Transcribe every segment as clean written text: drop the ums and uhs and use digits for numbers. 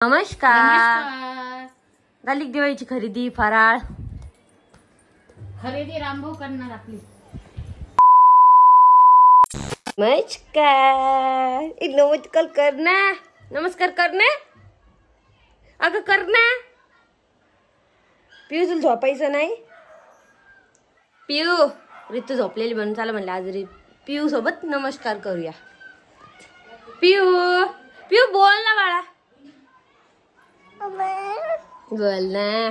नमस्कार. झाली दिवाळीची खरेदी फराळ खरेदी रामभाऊ करणार आपली. नमस्कार. नमस्कार करना. नमस्कार करना. अगं करना. पिऊ तुला झोपायचं नाही. पिऊ ऋतू झोपलेली म्हणून चाल म्हणलं आज पिऊ सोबत नमस्कार करूया. पिऊ पिऊ बोल ना बाळा. बोल ना.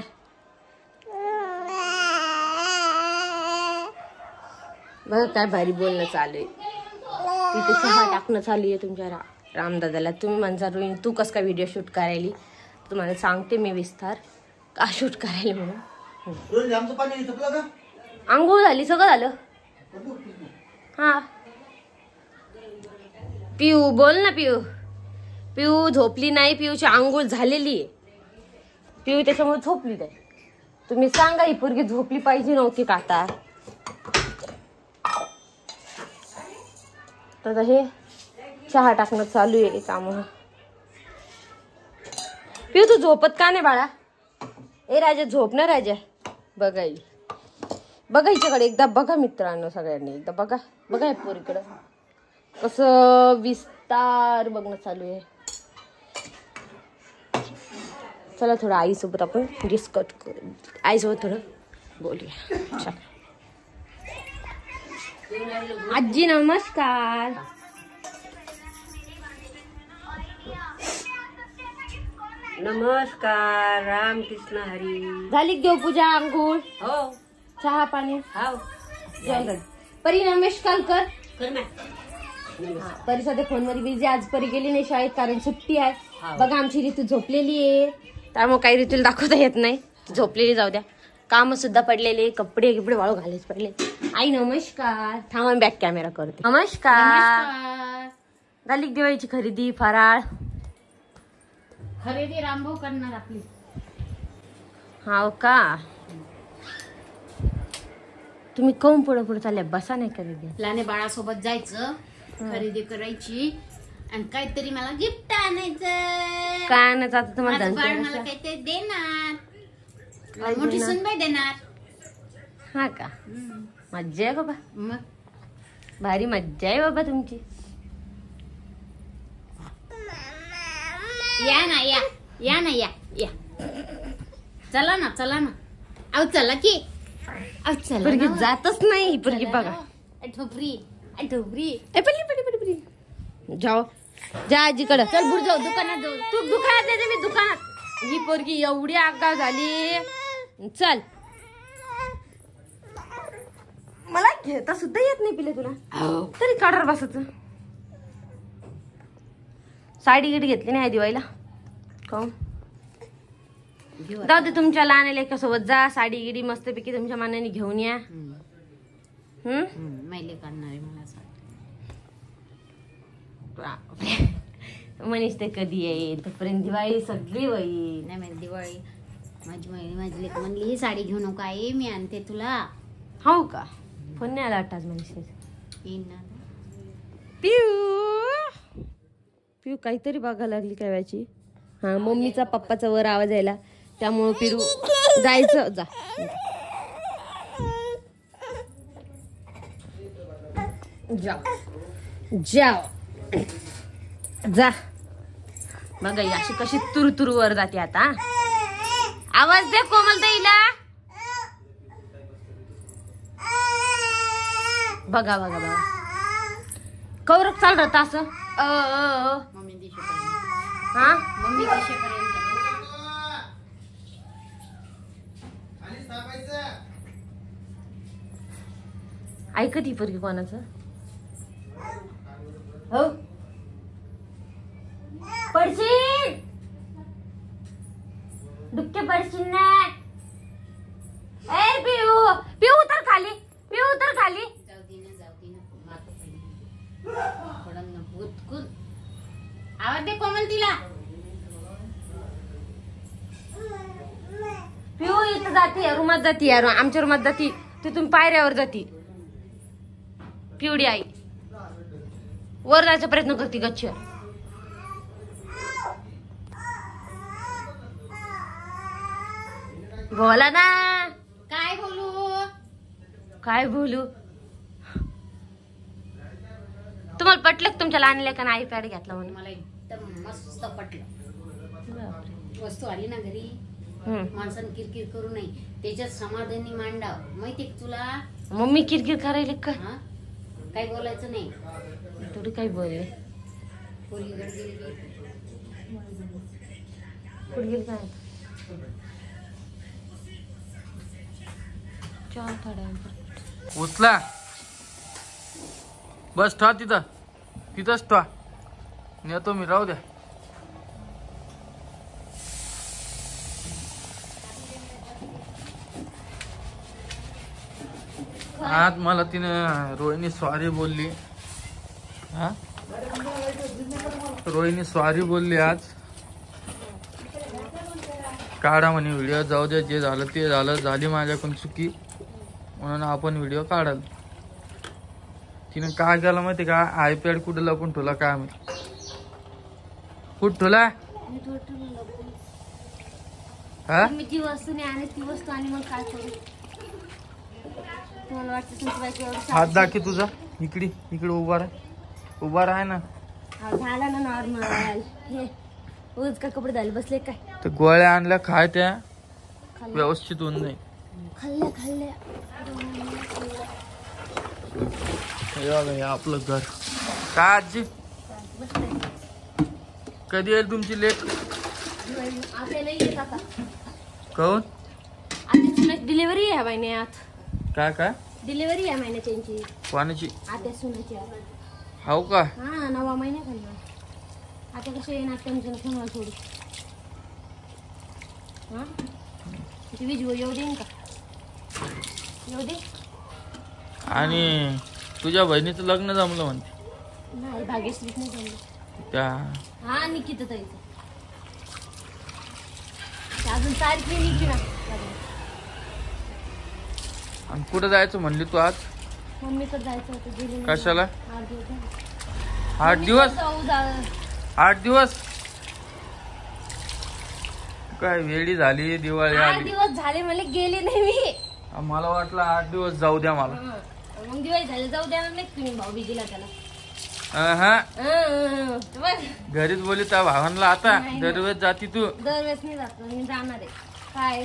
बघ काय भारी बोलणं चालू आहे. तिथे चहा टाकणं चालू आहे तुमच्या रामदादाला. तुम्ही म्हणता रोहिणी तू कस काय व्हिडिओ शूट करायली. तुम्हाला सांगते मी विस्तार का शूट करायला म्हणून. आंघोळ झाली सगळं झालं. हा पिऊ बोल ना. पिऊ पिऊ झोपली नाही. पिऊची आंघोळ झालेली आहे. पिऊ त्याच्यामुळे झोपली नाही. तुम्ही सांगा ही पोरगी झोपली पाहिजे नव्हती का आता. तर हे चहा टाकणं चालू आहे काम. पिऊ तू झोपत का नाही बाळा. ए राजा झोप ना राजा. बघा बघा हिच्याकडे एकदा बघा मित्रांनो सगळ्यांनी एकदा बघा. बघा पोरीकडं कसं विस्तार बघणं चालू आहे. चला थोडं आईसोबत आपण डिस्कस करू. आईसोबत थोडं बोलूया. चला आजी नमस्कार. नमस्कार. रामकृष्ण हरी. झाली देवपूजा अंघोळ हो चहा पाणी. हो परी नमस्कार कर. कर ना. परी सध्या फोन मध्ये बिझी. आज परी गेली नाही शाळेत कारण सुट्टी आहे. बघा आमची ऋतू झोपलेली आहे त्यामुळे काही ऋतूला दाखवता येत नाही. झोपलेली जाऊ द्या. काम सुद्धा पडलेले. कपडे गिपडे वाळू घालायचे पडले. आई नमस्कार. थांबा बॅक कॅमेरा करते. नमस्कार. झाली दिवाळीची खरेदी फराळ खरेदी रामभाऊ करणार आपली. हाव का. तुम्ही काऊन पुढे पुढे चालल्या. बसा नाही खरेदी. लहान बाळासोबत जायचं खरेदी करायची आणि काहीतरी मला गिफ्ट आणायचं. काय नाही आता तुम्हाला माझं बाळ मला काहीतरी देणार. मोठी सुनबाई देणार. हा का. मज्जा आहे बाबा. मग भारी मज्जा आहे बाबा तुमची. या ना या या ना या या. चला ना चला ना. अहो चला की. अहो चला पोरगी ना. जातच नाही. पोरगी बघा. ठोपरी ठोपरी. जाओ जा आजीकडं. चल बुर जाऊ दुकानात जाऊ. तू दुकानात येते मी दुकानात. ही पोरगी एवढी आगाव झाली. चल मला घेता सुद्धा येत नाही पिले तुला. तरी काढार बसायचं. साडी गिडी घेतली नाही दिवाळीला काऊन. जाऊ दे तुमच्या लहान लेकासोबत जा. साडी गिडी मस्तपैकी तुमच्या मानाने घेऊन या. मैले करणार आहे मला मनीष ते कधी येईल तोपर्यंत दिवाळी सगळी होईल. नाही माहिती दिवाळी. माझी लेक म्हणली ही साडी घेऊ नका आहे मी आणते तुला. हो का. फोन नाही आला वाटत मनीष. येईन ना. पिऊ पिऊ काहीतरी बघायला लागली काय व्हायची. हा मम्मीचा पप्पाचा वर आवाज यायला त्यामुळं पिरू जायचं. जा जाओ जाओ जा. बघा अशी कशी तुरतुर वर जाते आता. आवाज दे कोमल ताईला. बघा बघा बघा कौरक चाल राहता असं. मम्मी दिशेपर्यंत. हा मम्मी दिशेपर्यंत. ऐकत ही पोरगी कोणाचं. हो पडशील. डुक्के पडशील ना. ए पिऊ पिऊ उतर खाली. पिऊ उतर खाली. जाऊ दे ना माता पहिली. थोडं ना भूतकून आवाज दे कोमल तिला. पिऊ इथं जाती रूमात जाती. आमच्या रूमात जाती. तिथून पायऱ्यावर जाती. पिवडी आई वर जायचा प्रयत्न करते गच्चीवर. बोला ना. काय बोलू? काय बोलू? तुम्हाला पटलं का तुमच्या लहान लेकानं आयपॅड घेतला म्हणून? मला एकदम मस्त पटलं. वस्तू आली ना घरी, माणसानं किरकिर करू नये, त्याच्यात समाधानी मांडाव. माहितीये का तुला? मम्मी किरकिर करायला का? हा, काही बोलायचं नाही. थोडी काही बोलले. पोरगी घरी गेली. कुठे गेली काय? चल थोड्या उचला. बस ठा तिथंच ठा. नेतो मी, राहू द्या. आज मला तिने रोहिणी सॉरी बोलली. हा, रोहिणी सॉरी बोलली आज. काढा म्हणे व्हिडिओ, जाऊ दे, जे झालं ते झालं, झाली माझ्याकडून चुकी म्हणून आपण व्हिडिओ काढाल. तिने काय केलं माहिती का? आयपॅड कुठं लपून ठेवला काय माहिती? कुठं ठेवला? हा, मी ती वस्तू नाही आणि ती वस्तू आणि मग काय करू? तुम्हाला वाटतं तुमची बायको एवढी हात दाखी तुझा. इकडे उभा राह ना. झाला ना नॉर्मल. हे उगाच का कपडे झाले बसले काय? तर गोळ्या आणल्या खाय, त्या व्यवस्थित होऊन जाईल. खाल्ल्या हे बघा, हे आपलं घर. काय आजी, कधी येईल तुमची लेट? आता नाही येत आता. कहून? आता डिलिव्हरी आहे महिन्यात. काय डिलिव्हरी आहे महिन्यात त्यांची. कोणाची? आता सुनाची. हाव का? हा, 9वा महिना खाल्ला. आता कसं येणार त्यांचं कोणाला सोडू? हा, ती वीज येऊ देईन का? येऊ दे. आणि तुझ्या बहिणीचं लग्न जमलं म्हणते. नाही, भाग्यश्रीत नाही जमलं. त्या हा, निकिता ताईचं. अजून तारीख नाही निघली ना. आणि कुठं जायचं म्हणली तू आज? मम्मीकडे जायचं होतं, गेली नाही. कशाला? 8 दिवस झाले. 8 दिवस? जाऊ 8 दिवस काय वेळी झाली, दिवाळी 8 आली. दिवस झाले मला गेले नाही मी. मला वाटलं 8 दिवस जाऊ द्या मला. मग दिवाळी झाली जाऊ द्या नाही तुम्ही भाऊ बीजीला त्याला. हा, बघ, घरीच बोली त्या भावांना. आता नाही. दरवेळेस जाती तू. दरवेळेस नाही जात, मी जाणार आहे. काय?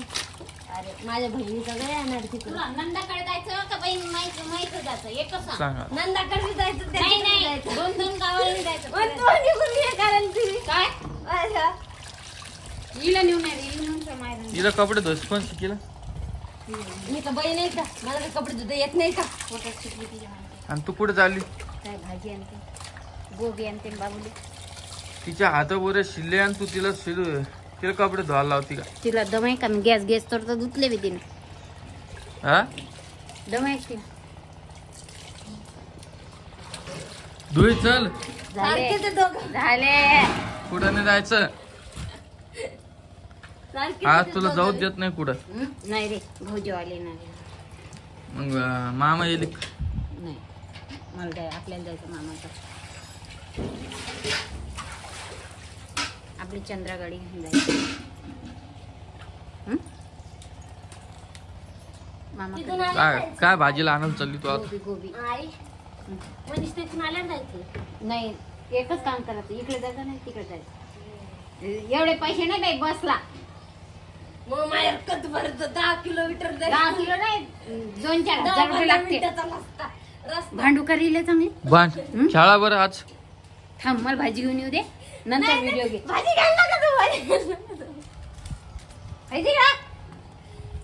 अरे माझ्या बहिणीचं घर येणार तिकडे. तुला नंदाकडे जायचं का बहीण माहिती जायचं? एकच सांग. सांगा. नंदाकडे जायचं, नाही नाही, जायचं. 2 गावाला जायचं. पण तू निघून ये कारण तुझी काय? अच्छा. हिला नेऊन नाही, हिला नेऊन माहिती. तिला कपडे धुवायचे कोण शिकेल? मी का बहीण आहे का? मला काही कपडे धुता येत नाही का? पोटात शिकली तिच्या माहिती. आणि तू कुठे चालली? काय भाजी आणते, गोबी आणते, बाबुली. तिच्या हातावर शिल्ले आणि तू तिला तिला कपडे धुवायला लावती का? तिला दम आहे का? मी गॅस तर धुतले बी तिने. हा, दम आहे ती. धुई चल. सारखे ते दोघं. झाले. कुठं नाही जायचं सारखे आज ते तुला दोघं. जाऊ देत नाही कुठं. नाही रे, भाऊजी आले नाही. मग मामा येईल. नाही, मला आपल्याला जायचं मामाचं. आपली चंद्रागाडी घेऊन जायचं. मामा तिथून आल्यावर काय भाजीला आणायला चालली तू आता? गोबी गोबी. आई म्हणजे तिथून आल्यावर जायचं. नाही, एकच काम करायचं. इकडे जायचं नाही, तिकडे जायचं. एवढे पैसे नाही बाई बसला. मग माझ्या कत भरत 10 किलोमीटर 10 किलो नाही, 2-4 हजार रुपये लागते. रस्ता. भांडू करील चांगली. बाण खेळा बरं आज. थांब, मला भाजी घेऊन येऊ दे, नंतर व्हिडिओ घे. भाजी घाल नका तू, भाजी घा.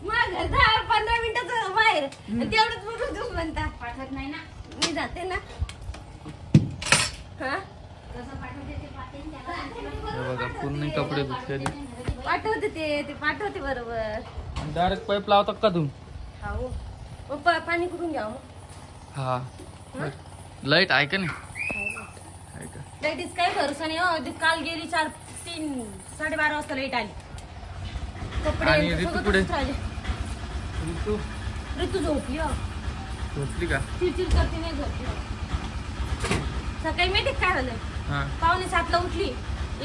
मग 10-15 मिनिटाचं बाहेर तेवढंच बोलून तू म्हणता. पाठवत नाही ना. मी जाते ना. हा, कसं पाठवते ते पाठवते त्याला. हे बघा पूर्ण कपडे धुतलेले. पाठवते ते पाठवते बरोबर. डायरेक्ट पाईप लावतात का तू? हो, मग पाणी कुठून घ्यावं? हा, लाईट आहे का नाही? आहे का? लाईटीच काय भरोसा नाही हो. ती काल गेली 3-12 वाजता लाईट आली. कपडे आणि ऋतू सगळं कुठे? तसंच राहिले. ऋतू ऋतू झोपली हो. झोपली का? चिडचिड करते नाही झोपली. सकाळी माहिती काय झालं? हा, 6:45 उठली.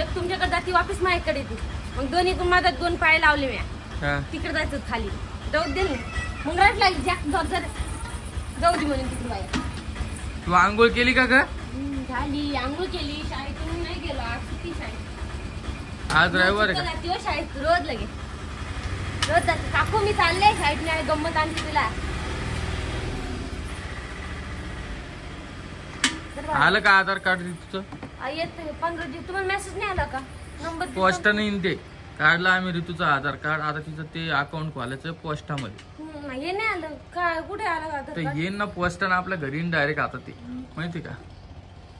एक तुमच्याकडे जाती वापस माझ्याकडे येते. मग दोन्ही माझ्यात 2 पाय लावले मी. हा. तिकडे जायचं होतं खाली. जाऊ दे ना. मग राट लागली जाऊ दे म्हणून तिकडे बाहेर. तू आंघोळ केली का ग? झाली आंघोळ केली. शाळेतून नाही गेलो आज सुट्टी शाळेत. आज रविवार आहे का? दिवस शाळेत रोज लगे रोज जाते. काकू मी चालले शाळेत नाही गंमत आणली तुला. आलं का आधार कार्ड तुझं? येत 15 दिवस. तुम्हाला मेसेज नाही आला का? नंबर पोस्टाने येईन ते. काढला आम्ही ऋतूचं आधार कार्ड. आता तिचं ते अकाउंट खोलायचं पोस्टामध्ये. हे नाही आलं काय? कुठे आलं का तर येईन ना पोस्टानं आपल्या घरी डायरेक्ट. आता ते माहिती का?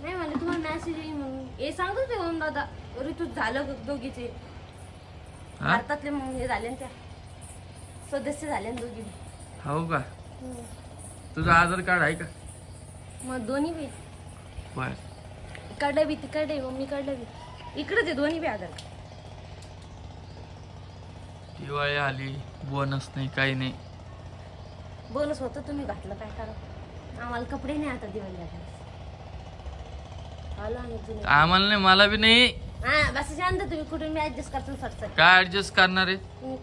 नाही मला तुम्हाला मेसेज येईल म्हणून हे सांगत ते होऊन दादा. ऋतू झालं दोघीचे भारतातले मग हे झाले ना त्या सदस्य झाले ना दोघी. हो का? तुझं आधार कार्ड आहे का? मग दोन्ही बी बर. इकडलं बी तिकडे मम्मी कडलं बी इकडेच आहे दोन्ही बी आधार. दिवाळी आली बोनस नाही काही नाही. बोनस होतं तुम्ही घातलं काय करा. आम्हाला कपडे नाही आता दिवाळी घालायला. आलो आम्ही जुने. आम्हाला नाही मला बी नाही. हा बस शांत तुम्ही कुठून मी ऍडजस्ट करतो सर. काय ऍडजस्ट करणार आहे?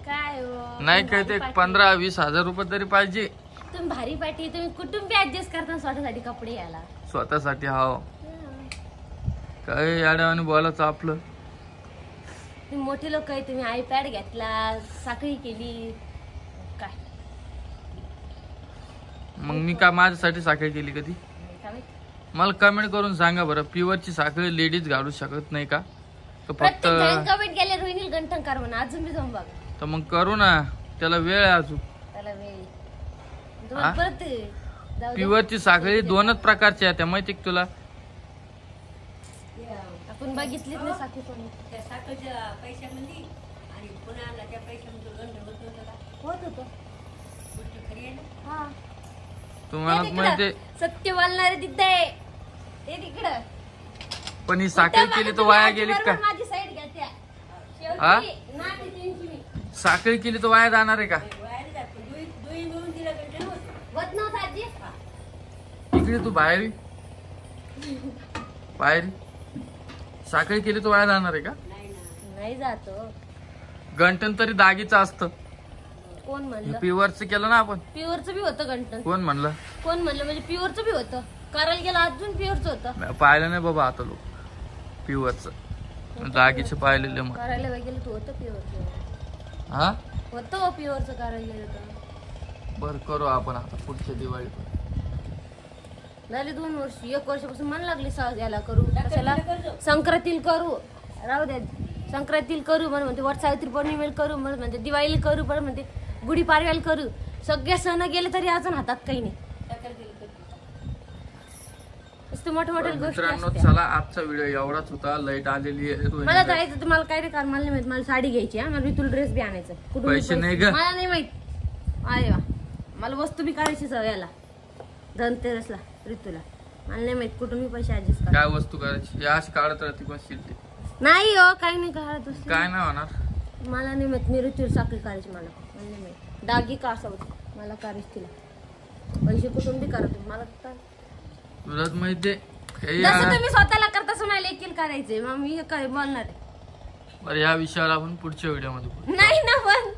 काय नाही काय ते 15-20 हजार रुपये तरी पाहिजे. तुम्ही भारी पाठी तुम्ही कुठून बी ऍडजस्ट करता स्वतःसाठी कपडे घ्यायला. स्वतःसाठी. हाव काय याड्यावाने बोलायचं आपलं. तुम्ही मोठे लोक आहे. तुम्ही आयपॅड घेतला साखळी केली काय? मग मी का माझ्यासाठी साखळी केली कधी? काय माहित? मला कमेंट करून सांगा बरं. प्युअरची साखळी लेडीज घालू शकत नाही का? तर फक्त कमेंट केले रोहिणी गंठन कर म्हणून अजून बी जाऊन बघ. तर मग करू ना. त्याला वेळ आहे अजून. त्याला वेळ तुम्हाला परत जाऊ दे. प्युअरची साखळी 2च प्रकारची आहे त्या माहिती का तुला? आपण बघितलीच नाही साखळी कोणी. त्या साखरच्या पैशामध्ये आणि पुन्हा त्या पैशामध्ये गंध होत नव्हतं का? होत होतो. गोष्ट खरी आहे ना? हा तुम्हाला ते माहिती तिकडं. सत्य बोलणारे तिथे ते तिकडं. पण ही साखळी केली तर वाया गेली का? माझी साईड घ्या त्या हा? शेवटी नाती त्यांची मी. साखळी केली तर वाया जाणार आहे का? वाया जात दुई मिळून दिला गंध होत नव्हतं आजी. इकडे तू बाहेर बाहेर साखळी केली तर वाया जाणार आहे का? नाही जातो. गंठन तरी दागीचं असतं. कोण म्हणलं? प्युअरचं केलं ना आपण. प्युअरचं बी होतं गंठन. कोण म्हणलं? कोण म्हणलं म्हणजे प्युअरचं बी होतं. करायला गेलं अजून प्युअरचं होतं. पाहिलं नाही बाबा आता लोक प्युअरचं. दागीचे पाहिलेले मग. करायला गेलं तू होतं प्युअरचं. हा होतं प्युअरचं करायला गेलं तर. बर करू आपण आता पुढच्या दिवाळीत. झाले 2 वर्ष 1 वर्षापासून मन लागली याला करू कशाला संक्रांतीला करू राहू द्या. संक्रांतीला करू म्हणून म्हणते वट सावित्री पौर्णिमेला करू म्हणून म्हणते दिवाळीला करू पण म्हणते गुढीपाडव्याला करू. सगळे सण गेले तरी अजून हातात काही नाही. मोठ्या मोठ्या गोष्टी मित्रांनो असत्या. चला आजचा व्हिडिओ एवढाच होता. लाईट आलेली आहे. मला जायचं तुम्हाला काय रे कारण मला नाही माहित. मला साडी घ्यायची आहे. मला तुला ड्रेस बी आणायचं. कुठून पैसे नाही ग? मला नाही माहित. अरे वा मला वस्तू बी काढायची सगळ्याला धनतेरसला ऋतूला. मला नाही माहित कुठून मी पैसे ऍडजस्ट कर. काय वस्तू करायची या अशी काढत राहते पण शिलते. नाही हो काही नाही काढत बसले. काय नाही होणार. मला नाही माहित. मी ऋतूला साखळी काढायची. मला नाही माहित. दागी का असं होतं मला काढायची तिला. पैसे कुठून बी करा तुम्ही मला काय. तुलाच माहिती जसं तुम्ही स्वतःला करता सुनायला एकील करायचे मग मी काय बोलणार आहे. बरं या विषयावर आपण पुढच्या व्हिडिओ मध्ये बोलू. नाही ना पण